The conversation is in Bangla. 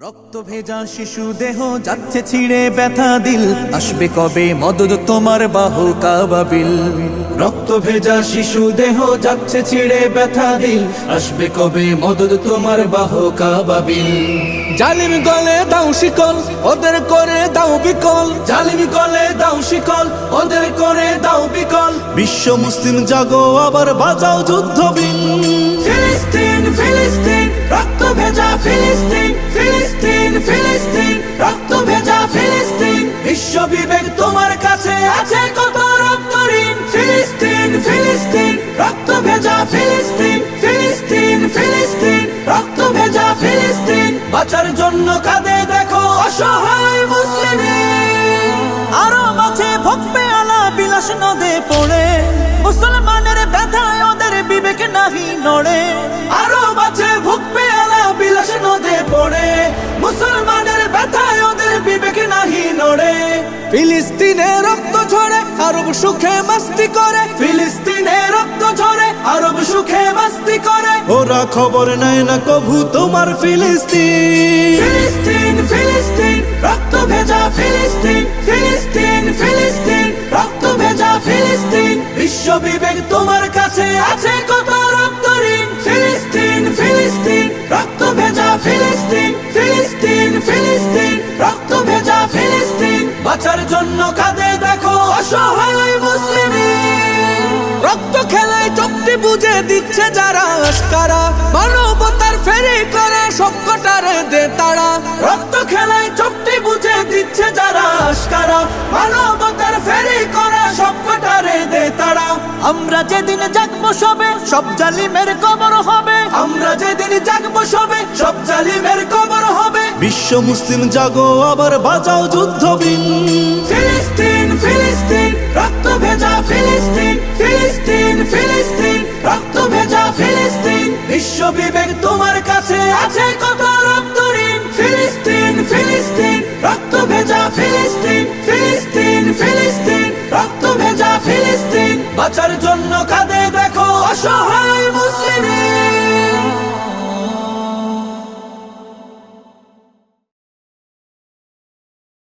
রক্ত ভেজা শিশু দেহ যাচ্ছে ছিঁড়ে ব্যথা দিল, আসবে কবে মদদ তোমার বাহু কাবাবিল। রক্ত ভেজা শিশু দেহ যাচ্ছে ছিঁড়ে ব্যথা দিল, আসবে কবে মদদ তোমার বাহু কাবাবিল। জালিম গলে দাও শিকল, ওদের করে দাও বিকল। জালিম গলে দাও শিকল, ওদের করে দাও বিকল। বিশ্ব মুসলিম জাগো আবার বাজাও যুদ্ধ বিন। ফিলিস্তিন ফিলিস্তিন রক্ত ভেজা ফিলিস্তিন, ফিলিস্তিন ফিলিস্তিন রক্ত ভেজা ফিলিস্তিন। বিশ্ব বিবেক তোমার কাছে আছে কত রক্ত ঋণ। ফিলিস্তিন ফিলিস্তিন রক্ত ভেজা ফিলিস্তিন, ফিলিস্তিন ফিলিস্তিন রক্ত ভেজা ফিলিস্তিন। বাঁচার জন্য কাঁদে দেখো অসহায় মুসলিম। আরো মাঝে ভোগ পেয়ালা বিলাস নদে পড়ে, মুসলমানের ব্যথায় ওদের বিবেক নাহি নড়ে। আরো মাঝে ভোগ পেয়ালা বিলাস নদে পড়ে, মুসলমানের ব্যথায় ওদের বিবেক নাহি নড়ে। ফিলিস্তিনে রক্ত ঝরে আরব সুখে মাস্তি করে, ফিলিস্তিনে রক্ত ঝরে আরব সুখে মাস্তি করে। ওরা খবর নেয় না কভু তোমার ফিলিস্তিন। ফিলিস্তিন ফিলিস্তিন রক্ত ভেজা ফিলিস্তিন, ফিলিস্তিন ফিলিস্তিন রক্ত ভেজা ফিলিস্তিন। বিশ্ব বিবেক তোমার কাছে আছে কত রক্ত ঋণ। ফিলিস্তিন ফিলিস্তিন রক্ত ভেজা ফিলিস্তিন, ফিলিস্তিন ফিলিস্তিন রক্ত ভেজা ফিলিস্তিন। বাঁচার জন্য কাঁদে দেখো অসহায় মুসলিম। রক্ত খেলায় চোখটি বুঝে দিচ্ছে যারা আশকারা, মানবতার ফেরি করে সবকটারে দে তারা। রক্ত খেলায় চোখটি বুঝে দিচ্ছে যারা আশকারা, মানবতার ফেরি করে সবকটারে দে তারা। আমরা যেদিন জাগবো সবে সব জালিমের কবর হবে, আমরা যেদিন জাগবো সবে সব জালিমের কবর হবে। বিশ্ব মুসলিম জাগো আবার বাজাও যুদ্ধ বিন। ফিলিস্তিন ফিলিস্তিন রক্ত ভেজা ফিলিস্তিন,